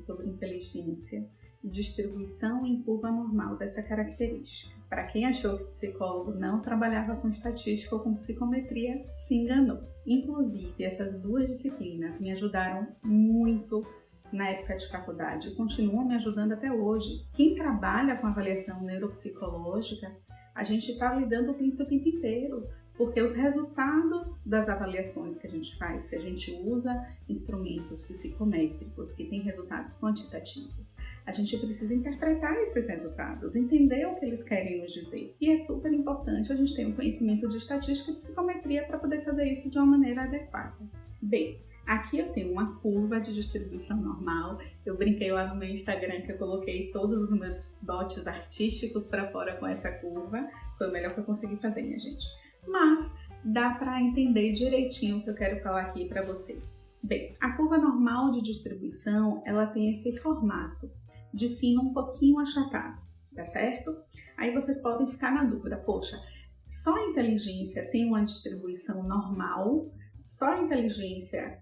sobre inteligência e distribuição em curva normal dessa característica. Para quem achou que psicólogo não trabalhava com estatística ou com psicometria, se enganou. Inclusive, essas duas disciplinas me ajudaram muito na época de faculdade e continuam me ajudando até hoje. Quem trabalha com avaliação neuropsicológica, a gente está lidando com isso o tempo inteiro, porque os resultados das avaliações que a gente faz, se a gente usa instrumentos psicométricos que têm resultados quantitativos, a gente precisa interpretar esses resultados, entender o que eles querem nos dizer. E é super importante a gente ter um conhecimento de estatística e psicometria para poder fazer isso de uma maneira adequada. Bem, aqui eu tenho uma curva de distribuição normal. Eu brinquei lá no meu Instagram que eu coloquei todos os meus dotes artísticos para fora com essa curva. Foi o melhor que eu consegui fazer, minha gente. Mas dá para entender direitinho o que eu quero falar aqui para vocês. Bem, a curva normal de distribuição, ela tem esse formato de sino um pouquinho achatado, tá certo? Aí vocês podem ficar na dúvida, poxa, só a inteligência tem uma distribuição normal? Só a inteligência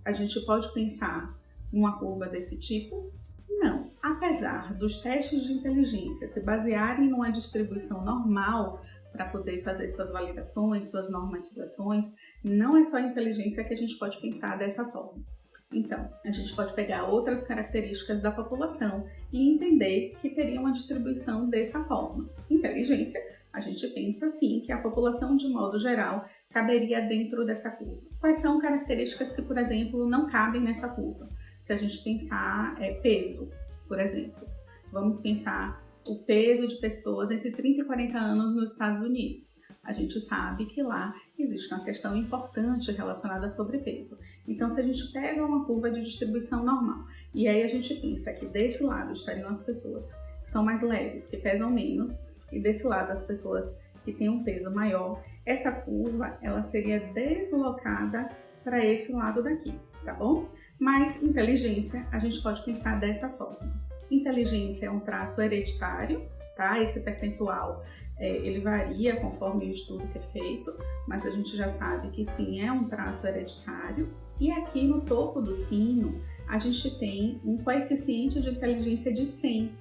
a gente pode pensar numa curva desse tipo? Não. Apesar dos testes de inteligência se basearem numa distribuição normal para poder fazer suas validações, suas normatizações, não é só a inteligência que a gente pode pensar dessa forma. Então, a gente pode pegar outras características da população e entender que teria uma distribuição dessa forma. Inteligência, a gente pensa sim que a população de modo geral caberia dentro dessa curva. Quais são características que, por exemplo, não cabem nessa curva? Se a gente pensar peso, por exemplo, vamos pensar o peso de pessoas entre 30 e 40 anos nos Estados Unidos. A gente sabe que lá existe uma questão importante relacionada a sobrepeso. Então, se a gente pega uma curva de distribuição normal e aí a gente pensa que desse lado estariam as pessoas que são mais leves, que pesam menos, e desse lado as pessoas que têm um peso maior, essa curva ela seria deslocada para esse lado daqui, tá bom? Mas inteligência a gente pode pensar dessa forma. Inteligência é um traço hereditário, tá? Esse percentual ele varia conforme o estudo que é feito, mas a gente já sabe que sim, é um traço hereditário. E aqui no topo do sino, a gente tem um coeficiente de inteligência de 100,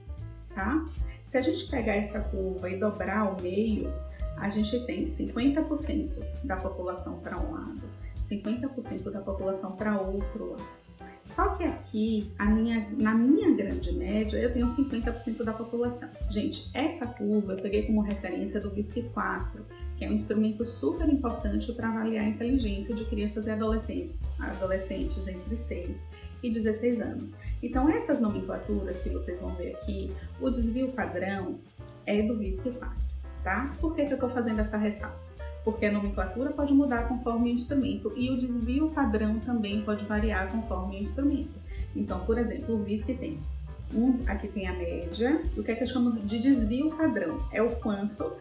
tá? Se a gente pegar essa curva e dobrar ao meio, a gente tem 50% da população para um lado, 50% da população para outro lado. Só que aqui, na minha grande média, eu tenho 50% da população. Gente, essa curva eu peguei como referência do WISC-4, que é um instrumento super importante para avaliar a inteligência de crianças e adolescentes entre 6 e 16 anos. Então, essas nomenclaturas que vocês vão ver aqui, o desvio padrão é do WISC-4, tá? Por que eu estou fazendo essa ressalva? Porque a nomenclatura pode mudar conforme o instrumento e o desvio padrão também pode variar conforme o instrumento. Então, por exemplo, o WISC tem aqui tem a média, o que é que eu chamo de desvio padrão? É o quanto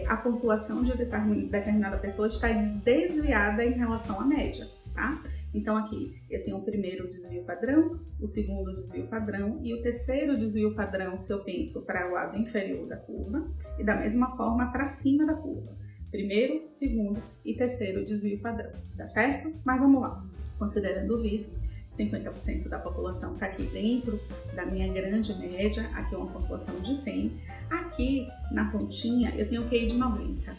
a população de determinada pessoa está desviada em relação à média, tá? Então aqui eu tenho o primeiro desvio padrão, o segundo desvio padrão e o terceiro desvio padrão se eu penso para o lado inferior da curva e da mesma forma para cima da curva. Primeiro, segundo e terceiro desvio padrão, tá certo? Mas vamos lá. Considerando o WISC, 50% da população está aqui dentro da minha grande média, aqui é uma pontuação de 100. Aqui na pontinha eu tenho um QI de 90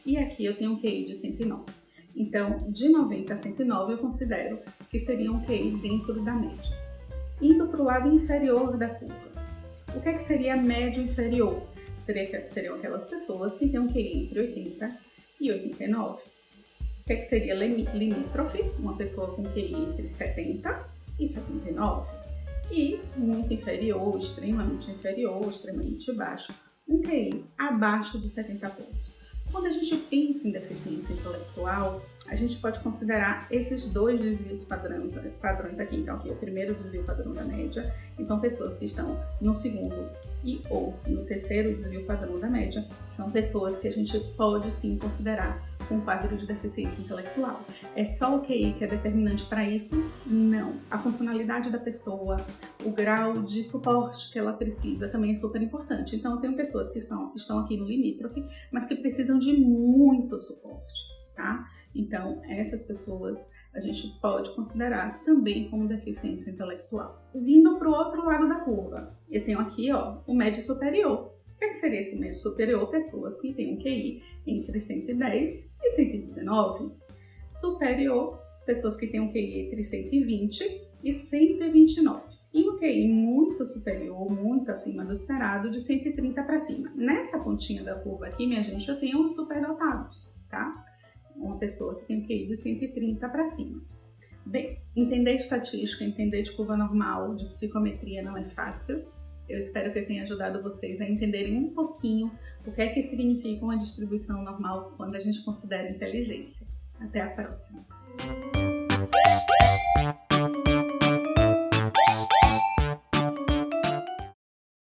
e aqui eu tenho um QI de 109. Então, de 90 a 109 eu considero que seria um QI dentro da média. Indo para o lado inferior da curva, o que seria médio inferior? Seriam aquelas pessoas que têm um QI entre 80 e 89. O que seria limítrofe? Uma pessoa com QI entre 70 e 79. E muito inferior, extremamente baixo, um QI abaixo de 70 pontos. Quando a gente pensa em deficiência intelectual, a gente pode considerar esses dois desvios padrões aqui. Então, aqui é o primeiro desvio padrão da média. Então, pessoas que estão no segundo ou no terceiro desvio padrão da média são pessoas que a gente pode sim considerar com quadro de deficiência intelectual. É só o QI que é determinante para isso? Não. A funcionalidade da pessoa, o grau de suporte que ela precisa também é super importante. Então, eu tenho pessoas que estão aqui no limítrofe, mas que precisam de muito suporte, tá? Então, essas pessoas a gente pode considerar também como deficiência intelectual. Vindo para o outro lado da curva, eu tenho aqui o médio superior. O que seria esse médio superior? Pessoas que têm um QI entre 110 e 119. Superior, pessoas que têm um QI entre 120 e 129. E um QI muito superior, muito acima do esperado, de 130 para cima. Nessa pontinha da curva aqui, minha gente, eu tenho os superdotados, tá? Uma pessoa que tem um QI de 130 para cima. Bem, entender estatística, entender de curva normal, de psicometria não é fácil. Eu espero que eu tenha ajudado vocês a entenderem um pouquinho o que é que significa uma distribuição normal quando a gente considera inteligência. Até a próxima!